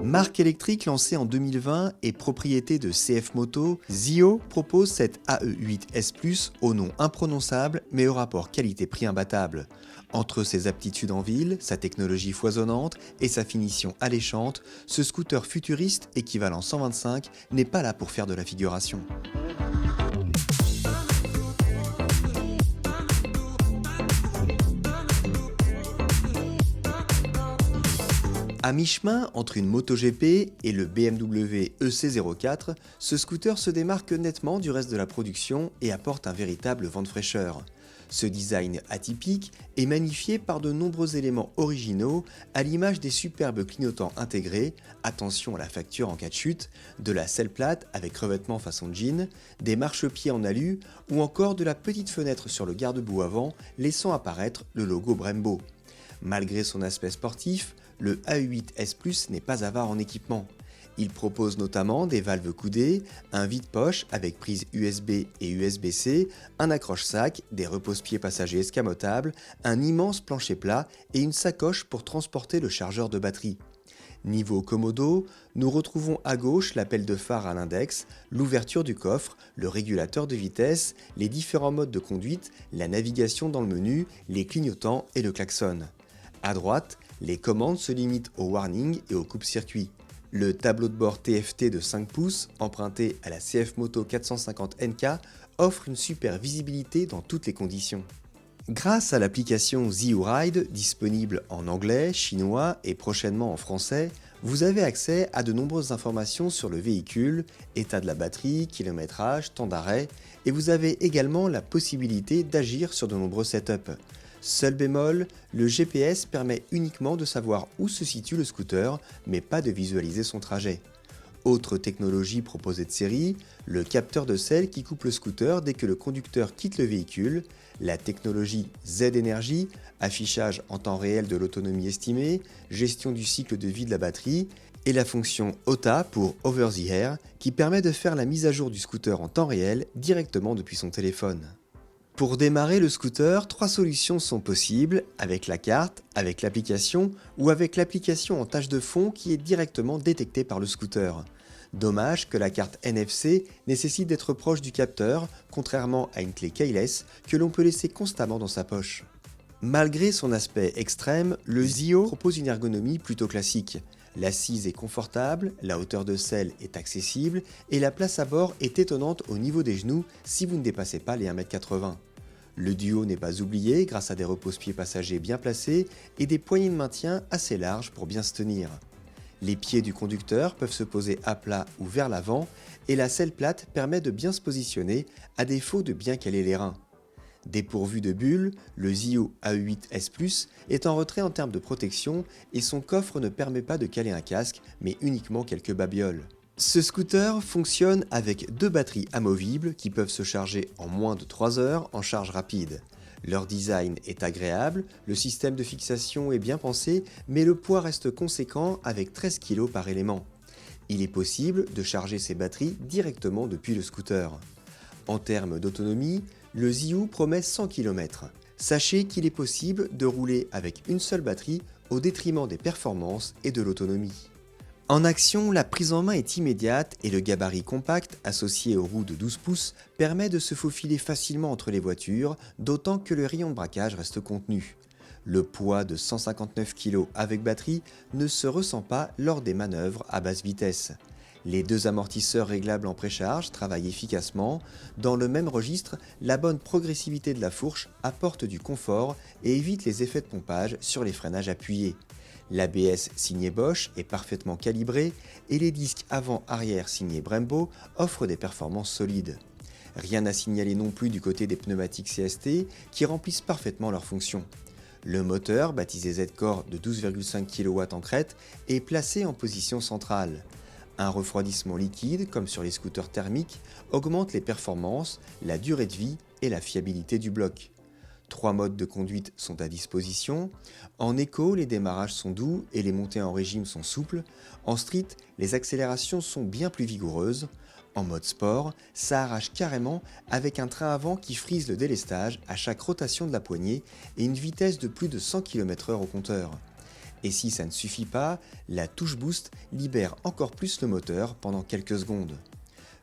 Marque électrique lancée en 2020 et propriété de CF Moto, ZIO propose cette AE8 S Plus au nom imprononçable mais au rapport qualité-prix imbattable. Entre ses aptitudes en ville, sa technologie foisonnante et sa finition alléchante, ce scooter futuriste équivalent 125 n'est pas là pour faire de la figuration. À mi-chemin entre une MotoGP et le BMW EC04, ce scooter se démarque nettement du reste de la production et apporte un véritable vent de fraîcheur. Ce design atypique est magnifié par de nombreux éléments originaux, à l'image des superbes clignotants intégrés, attention à la facture en cas de chute, de la selle plate avec revêtement façon jean, des marchepieds en alu ou encore de la petite fenêtre sur le garde-boue avant, laissant apparaître le logo Brembo. Malgré son aspect sportif, le AE8 S Plus n'est pas avare en équipement. Il propose notamment des valves coudées, un vide-poche avec prise USB et USB-C, un accroche-sac, des repose-pieds passagers escamotables, un immense plancher plat et une sacoche pour transporter le chargeur de batterie. Niveau commodo, nous retrouvons à gauche l'appel de phare à l'index, l'ouverture du coffre, le régulateur de vitesse, les différents modes de conduite, la navigation dans le menu, les clignotants et le klaxon. À droite, les commandes se limitent au warning et au coupe-circuit. Le tableau de bord TFT de 5 pouces, emprunté à la CF Moto 450 NK, offre une super visibilité dans toutes les conditions. Grâce à l'application ZIO Ride, disponible en anglais, chinois et prochainement en français, vous avez accès à de nombreuses informations sur le véhicule, état de la batterie, kilométrage, temps d'arrêt, et vous avez également la possibilité d'agir sur de nombreux setups. Seul bémol, le GPS permet uniquement de savoir où se situe le scooter, mais pas de visualiser son trajet. Autre technologie proposée de série, le capteur de selle qui coupe le scooter dès que le conducteur quitte le véhicule, la technologie Z-Energy, affichage en temps réel de l'autonomie estimée, gestion du cycle de vie de la batterie, et la fonction OTA pour Over the Air qui permet de faire la mise à jour du scooter en temps réel directement depuis son téléphone. Pour démarrer le scooter, 3 solutions sont possibles, avec la carte, avec l'application ou avec l'application en tâche de fond qui est directement détectée par le scooter. Dommage que la carte NFC nécessite d'être proche du capteur, contrairement à une clé keyless que l'on peut laisser constamment dans sa poche. Malgré son aspect extrême, le ZIO propose une ergonomie plutôt classique. L'assise est confortable, la hauteur de selle est accessible et la place à bord est étonnante au niveau des genoux si vous ne dépassez pas les 1,80 m. Le duo n'est pas oublié grâce à des repose-pieds passagers bien placés et des poignées de maintien assez larges pour bien se tenir. Les pieds du conducteur peuvent se poser à plat ou vers l'avant et la selle plate permet de bien se positionner à défaut de bien caler les reins. Dépourvu de bulles, le ZIO AE8 S Plus est en retrait en termes de protection et son coffre ne permet pas de caler un casque, mais uniquement quelques babioles. Ce scooter fonctionne avec 2 batteries amovibles qui peuvent se charger en moins de 3 heures en charge rapide. Leur design est agréable, le système de fixation est bien pensé, mais le poids reste conséquent avec 13 kg par élément. Il est possible de charger ces batteries directement depuis le scooter. En termes d'autonomie, le ZIO promet 100 km. Sachez qu'il est possible de rouler avec une seule batterie au détriment des performances et de l'autonomie. En action, la prise en main est immédiate et le gabarit compact associé aux roues de 12 pouces permet de se faufiler facilement entre les voitures, d'autant que le rayon de braquage reste contenu. Le poids de 159 kg avec batterie ne se ressent pas lors des manœuvres à basse vitesse. Les 2 amortisseurs réglables en précharge travaillent efficacement. Dans le même registre, la bonne progressivité de la fourche apporte du confort et évite les effets de pompage sur les freinages appuyés. L'ABS signé Bosch est parfaitement calibré et les disques avant-arrière signés Brembo offrent des performances solides. Rien à signaler non plus du côté des pneumatiques CST qui remplissent parfaitement leur fonction. Le moteur, baptisé Z-Core de 12,5 kW en crête, est placé en position centrale. Un refroidissement liquide, comme sur les scooters thermiques, augmente les performances, la durée de vie et la fiabilité du bloc. 3 modes de conduite sont à disposition. En éco, les démarrages sont doux et les montées en régime sont souples. En street, les accélérations sont bien plus vigoureuses. En mode sport, ça arrache carrément avec un train avant qui frise le délestage à chaque rotation de la poignée et une vitesse de plus de 100 km/h au compteur. Et si ça ne suffit pas, la touche boost libère encore plus le moteur pendant quelques secondes.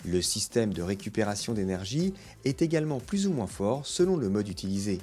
Le système de récupération d'énergie est également plus ou moins fort selon le mode utilisé.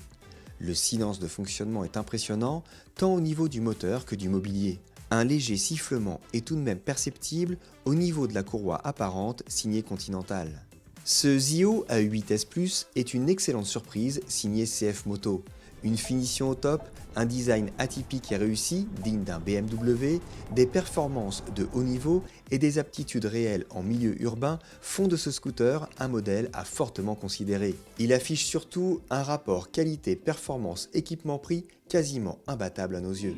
Le silence de fonctionnement est impressionnant tant au niveau du moteur que du mobilier. Un léger sifflement est tout de même perceptible au niveau de la courroie apparente signée Continental. Ce Zio A8S+, est une excellente surprise signée CF Moto. Une finition au top, un design atypique et réussi, digne d'un BMW, des performances de haut niveau et des aptitudes réelles en milieu urbain font de ce scooter un modèle à fortement considérer. Il affiche surtout un rapport qualité-performance-équipement-prix quasiment imbattable à nos yeux.